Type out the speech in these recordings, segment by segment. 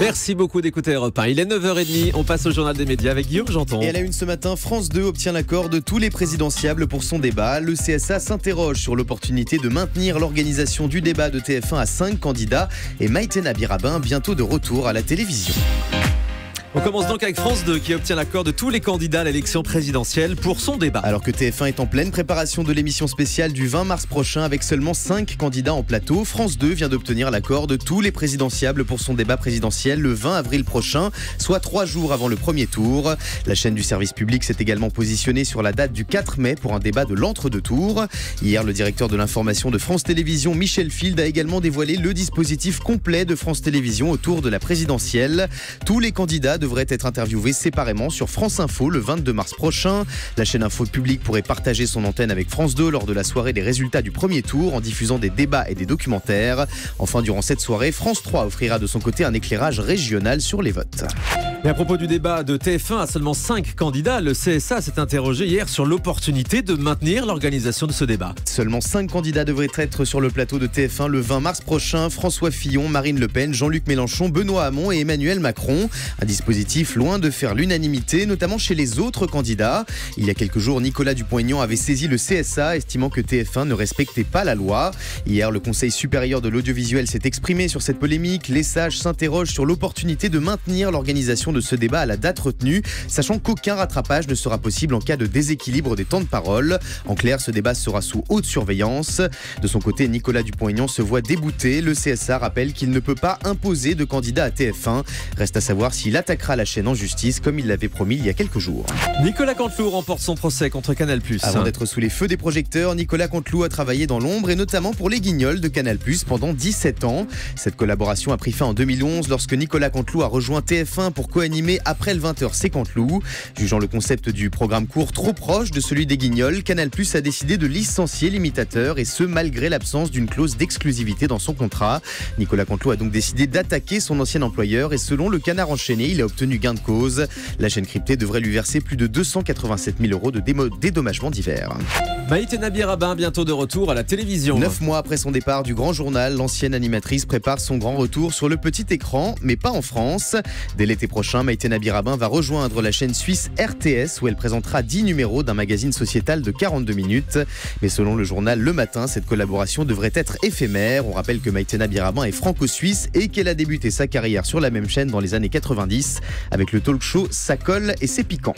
Merci beaucoup d'écouter Europe 1. Il est 9h30, on passe au journal des médias avec Guillaume Janton. Et à la une ce matin, France 2 obtient l'accord de tous les présidentiables pour son débat. Le CSA s'interroge sur l'opportunité de maintenir l'organisation du débat de TF1 à 5 candidats. Et Maïté Nabir-Rabin, bientôt de retour à la télévision. On commence donc avec France 2 qui obtient l'accord de tous les candidats à l'élection présidentielle pour son débat. Alors que TF1 est en pleine préparation de l'émission spéciale du 20 mars prochain avec seulement 5 candidats en plateau, France 2 vient d'obtenir l'accord de tous les présidentiables pour son débat présidentiel le 20 avril prochain, soit 3 jours avant le premier tour. La chaîne du service public s'est également positionnée sur la date du 4 mai pour un débat de l'entre-deux tours. Hier, le directeur de l'information de France Télévisions, Michel Field, a également dévoilé le dispositif complet de France Télévisions autour de la présidentielle. Tous les candidats devrait être interviewé séparément sur France Info le 22 mars prochain. La chaîne Info Publique pourrait partager son antenne avec France 2 lors de la soirée des résultats du premier tour en diffusant des débats et des documentaires. Enfin, durant cette soirée, France 3 offrira de son côté un éclairage régional sur les votes. Et à propos du débat de TF1 à seulement 5 candidats, le CSA s'est interrogé hier sur l'opportunité de maintenir l'organisation de ce débat. Seulement 5 candidats devraient être sur le plateau de TF1 le 20 mars prochain. François Fillon, Marine Le Pen, Jean-Luc Mélenchon, Benoît Hamon et Emmanuel Macron. Un dispositif loin de faire l'unanimité, notamment chez les autres candidats. Il y a quelques jours, Nicolas Dupont-Aignan avait saisi le CSA, estimant que TF1 ne respectait pas la loi. Hier, le Conseil supérieur de l'audiovisuel s'est exprimé sur cette polémique. Les sages s'interrogent sur l'opportunité de maintenir l'organisation de ce débat à la date retenue, sachant qu'aucun rattrapage ne sera possible en cas de déséquilibre des temps de parole. En clair, ce débat sera sous haute surveillance. De son côté, Nicolas Dupont-Aignan se voit débouté. Le CSA rappelle qu'il ne peut pas imposer de candidat à TF1. Reste à savoir s'il attaquera la chaîne en justice comme il l'avait promis il y a quelques jours. Nicolas Canteloup remporte son procès contre Canal+. Avant d'être sous les feux des projecteurs, Nicolas Canteloup a travaillé dans l'ombre et notamment pour les Guignols de Canal+ pendant 17 ans. Cette collaboration a pris fin en 2011 lorsque Nicolas Canteloup a rejoint TF1 pour co-animer Après le 20h c'est Canteloup. Jugeant le concept du programme court trop proche de celui des Guignols, Canal+ a décidé de licencier l'imitateur et ce malgré l'absence d'une clause d'exclusivité dans son contrat. Nicolas Canteloup a donc décidé d'attaquer son ancien employeur et selon le Canard enchaîné, il a obtenu gain de cause. La chaîne cryptée devrait lui verser plus de 287 000 € de dédommagements divers. Maïté Nabir-Rabin, bientôt de retour à la télévision. 9 mois après son départ du Grand Journal, l'ancienne animatrice prépare son grand retour sur le petit écran, mais pas en France. Dès l'été prochain, Maïté Nabir-Rabin va rejoindre la chaîne suisse RTS où elle présentera 10 numéros d'un magazine sociétal de 42 minutes. Mais selon le journal Le Matin, cette collaboration devrait être éphémère. On rappelle que Maïté Nabir-Rabin est franco-suisse et qu'elle a débuté sa carrière sur la même chaîne dans les années 90 avec le talk show Ça colle et c'est piquant.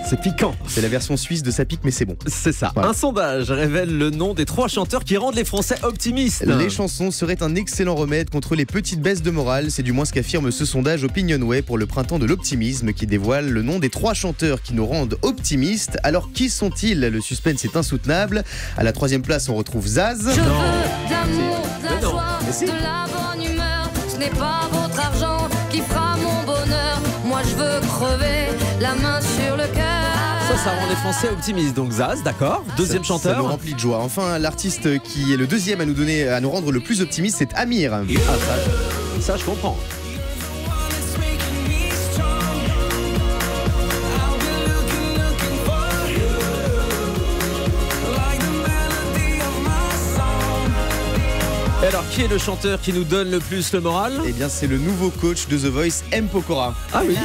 C'est piquant. C'est la version suisse de Ça pique mais c'est bon. C'est ça. Voilà. Un sondage révèle le nom des 3 chanteurs qui rendent les Français optimistes. Les chansons seraient un excellent remède contre les petites baisses de morale. C'est du moins ce qu'affirme ce sondage Opinionway pour le printemps de l'optimisme qui dévoile le nom des 3 chanteurs qui nous rendent optimistes. Alors qui sont-ils ? Le suspense est insoutenable. À la 3e place, on retrouve Zaz. Je veux de l'amour, de la joie, de la bonne humeur. Ce n'est pas votre argent qui fera mon bonheur. Moi je veux crever la main sur le cœur. Ça rend les Français optimistes. Donc Zaz, d'accord. Deuxième chanteur. Ça nous remplit de joie. Enfin, l'artiste qui est le deuxième à nous rendre le plus optimiste, c'est Amir. Ah, ça je comprends. Et alors, qui est le chanteur qui nous donne le plus le moral ? Eh bien, c'est le nouveau coach de The Voice, M. Pokora. Ah oui.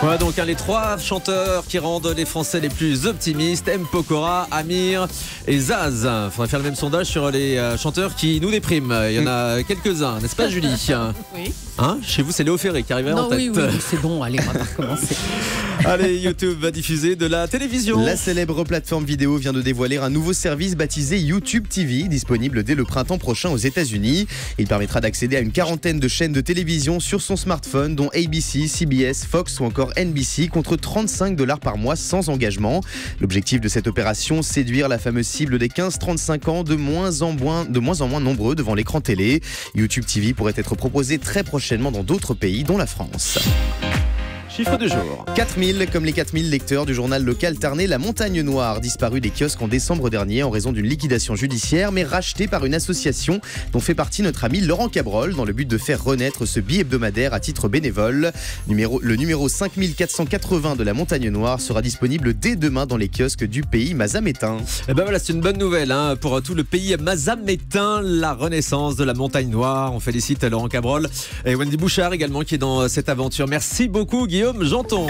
Voilà donc les 3 chanteurs qui rendent les Français les plus optimistes, M. Pokora, Amir et Zaz. Il faudrait faire le même sondage sur les chanteurs qui nous dépriment. Il y en a quelques-uns, n'est-ce pas Julie ? Oui. Hein ? Chez vous, c'est Léo Ferré qui arriverait en tête. Oui, c'est bon, allez, on va pas recommencer. Allez, YouTube va diffuser de la télévision. La célèbre plateforme vidéo vient de dévoiler un nouveau service baptisé YouTube TV, disponible dès le printemps prochain aux États-Unis. Il permettra d'accéder à une quarantaine de chaînes de télévision sur son smartphone, dont ABC, CBS, Fox ou encore NBC, contre $35 par mois sans engagement. L'objectif de cette opération, séduire la fameuse cible des 15-35 ans, de moins en moins nombreux devant l'écran télé. YouTube TV pourrait être proposé très prochainement dans d'autres pays, dont la France. Chiffre du jour. 4000, comme les 4000 lecteurs du journal local tarnais La Montagne Noire, disparu des kiosques en décembre dernier en raison d'une liquidation judiciaire, mais racheté par une association dont fait partie notre ami Laurent Cabrol, dans le but de faire renaître ce bi-hebdomadaire à titre bénévole. Le numéro 5480 de La Montagne Noire sera disponible dès demain dans les kiosques du pays mazamétain. Et ben voilà, c'est une bonne nouvelle pour tout le pays mazamétain, la renaissance de La Montagne Noire. On félicite Laurent Cabrol et Wendy Bouchard également qui est dans cette aventure. Merci beaucoup Guillaume Janton.